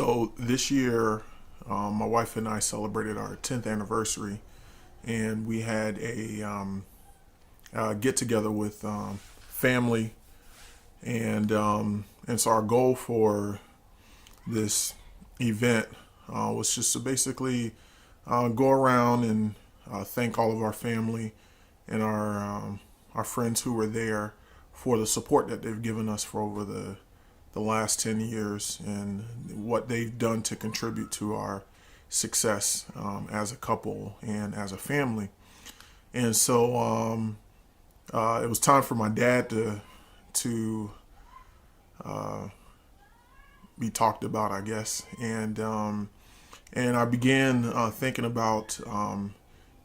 So this year, my wife and I celebrated our 10th anniversary, and we had a get together with family, and so our goal for this event was just to basically go around and thank all of our family and our friends who were there for the support that they've given us for over the last 10 years and what they've done to contribute to our success as a couple and as a family. And so it was time for my dad to be talked about, I guess. And I began thinking about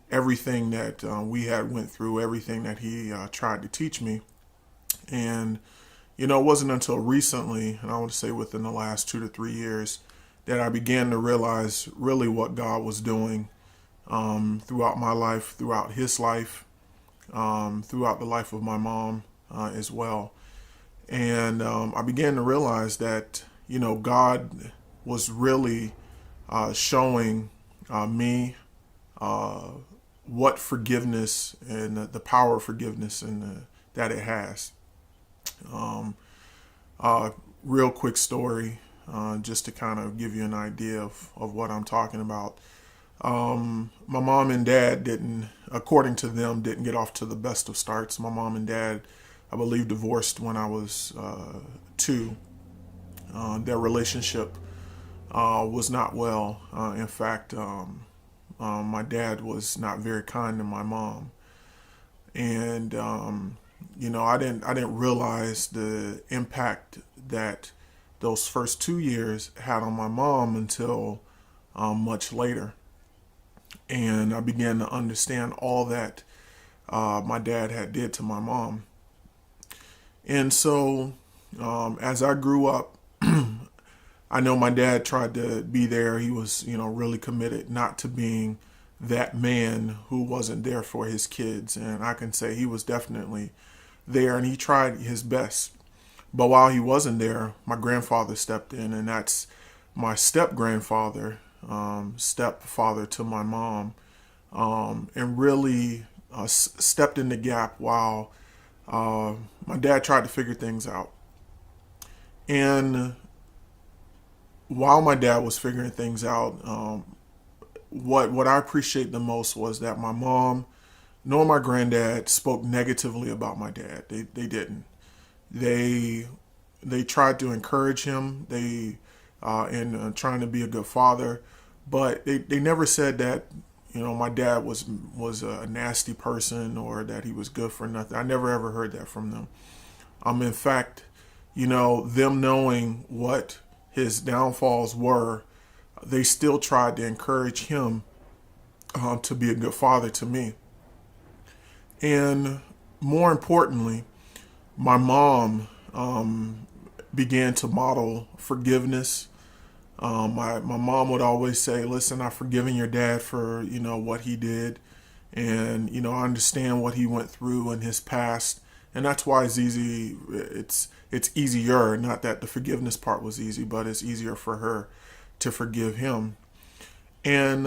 everything that we had went through, everything that he tried to teach me. And it wasn't until recently, and I would say within the last 2 to 3 years, that I began to realize really what God was doing throughout my life, throughout his life, throughout the life of my mom as well. And I began to realize that, God was really showing me what forgiveness and the power of forgiveness and that it has. Real quick story, just to kind of give you an idea of what I'm talking about. My mom and dad according to them, didn't get off to the best of starts. My mom and dad, I believe, divorced when I was 2. Their relationship was not well. In fact, my dad was not very kind to my mom, and I didn't realize the impact that those first 2 years had on my mom until much later, and I began to understand all that my dad had did to my mom. And so as I grew up, I know my dad tried to be there. He was, really committed not to being that man who wasn't there for his kids. And I can say he was definitely there and he tried his best. But while he wasn't there, my grandfather stepped in, and that's my step-grandfather, stepfather to my mom, and really stepped in the gap while my dad tried to figure things out. And while my dad was figuring things out, what I appreciate the most was that my mom nor my granddad spoke negatively about my dad. They didn't. They tried to encourage him. In trying to be a good father, but they never said that my dad was a nasty person or that he was good for nothing. I never ever heard that from them. In fact, them knowing what his downfalls were, they still tried to encourage him to be a good father to me. And more importantly, my mom began to model forgiveness. My mom would always say, "Listen, I've forgiven your dad for what he did, and I understand what he went through in his past, and that's why it's easy. It's easier. Not that the forgiveness part was easy, but it's easier for her to forgive him." And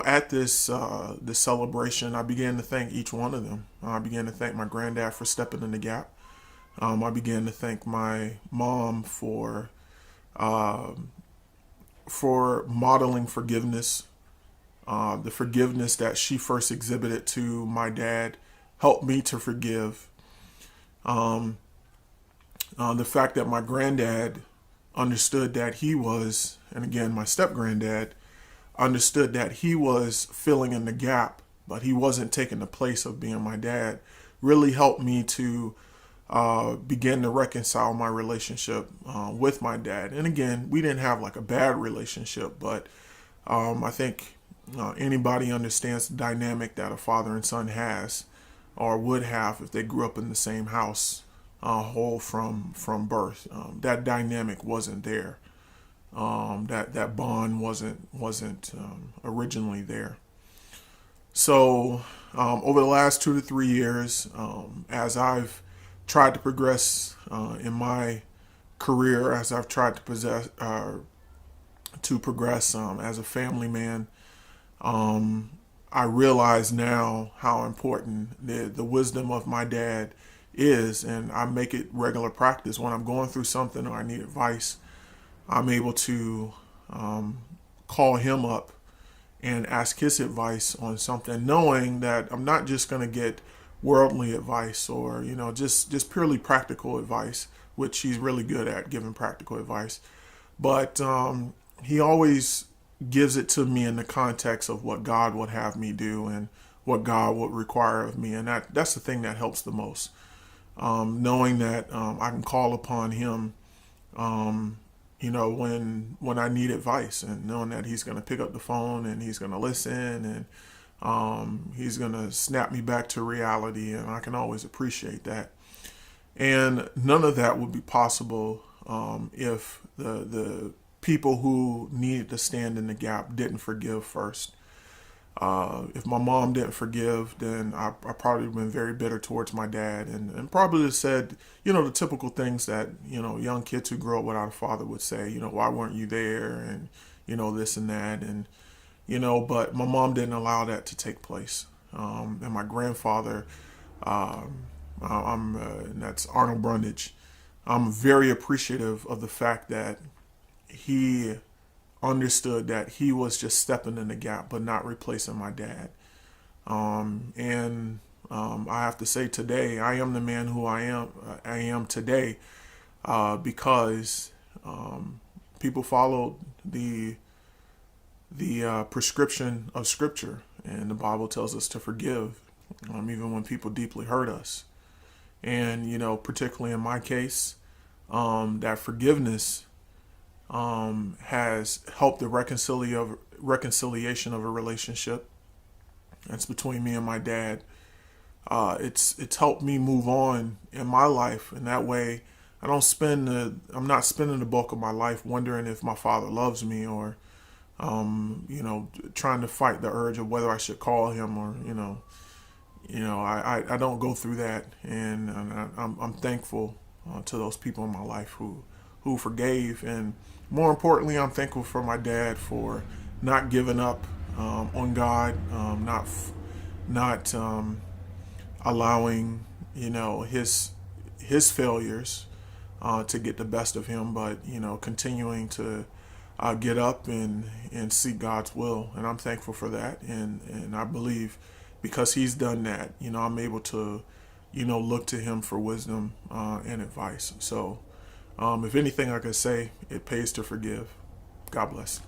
at this celebration, I began to thank each one of them. I began to thank my granddad for stepping in the gap. I began to thank my mom for modeling forgiveness. The forgiveness that she first exhibited to my dad helped me to forgive. The fact that my granddad understood that he was, and again, my step-granddad, understood that he was filling in the gap, but he wasn't taking the place of being my dad, really helped me to begin to reconcile my relationship with my dad. And again, we didn't have like a bad relationship, but I think anybody understands the dynamic that a father and son has or would have if they grew up in the same house whole from birth. That dynamic wasn't there. That bond wasn't originally there. So over the last 2 to 3 years, as I've tried to progress in my career, as I've tried to to progress as a family man. Um, I realize now how important the wisdom of my dad is, and I make it regular practice when I'm going through something or I need advice. I'm able to um, call him up and ask his advice on something, knowing that I'm not just going to get worldly advice or just purely practical advice, which he's really good at giving practical advice. But he always gives it to me in the context of what God would have me do and what God would require of me, and that's the thing that helps the most. Knowing that I can call upon him, um, when I need advice, and knowing that he's going to pick up the phone and he's going to listen, and he's going to snap me back to reality, and I can always appreciate that. And none of that would be possible if the people who needed to stand in the gap didn't forgive first. If my mom didn't forgive, then I probably would have been very bitter towards my dad, and probably said, the typical things that, young kids who grow up without a father would say, why weren't you there? And, this and that. And, but my mom didn't allow that to take place. And my grandfather, and that's Arnold Brundage. I'm very appreciative of the fact that he understood that he was just stepping in the gap, but not replacing my dad. And I have to say today, I am the man who I am today because people followed the prescription of Scripture, and the Bible tells us to forgive, even when people deeply hurt us. And particularly in my case, that forgiveness has helped the reconciliation of a relationship that's between me and my dad. It's helped me move on in my life, and that way I'm not spending the bulk of my life wondering if my father loves me, or trying to fight the urge of whether I should call him, or I don't go through that, and I'm thankful to those people in my life who forgave. And more importantly, I'm thankful for my dad for not giving up on God, not allowing his failures to get the best of him, but continuing to get up and seek God's will. And I'm thankful for that, and I believe because he's done that, I'm able to look to him for wisdom and advice. So if anything I could say, it pays to forgive. God bless.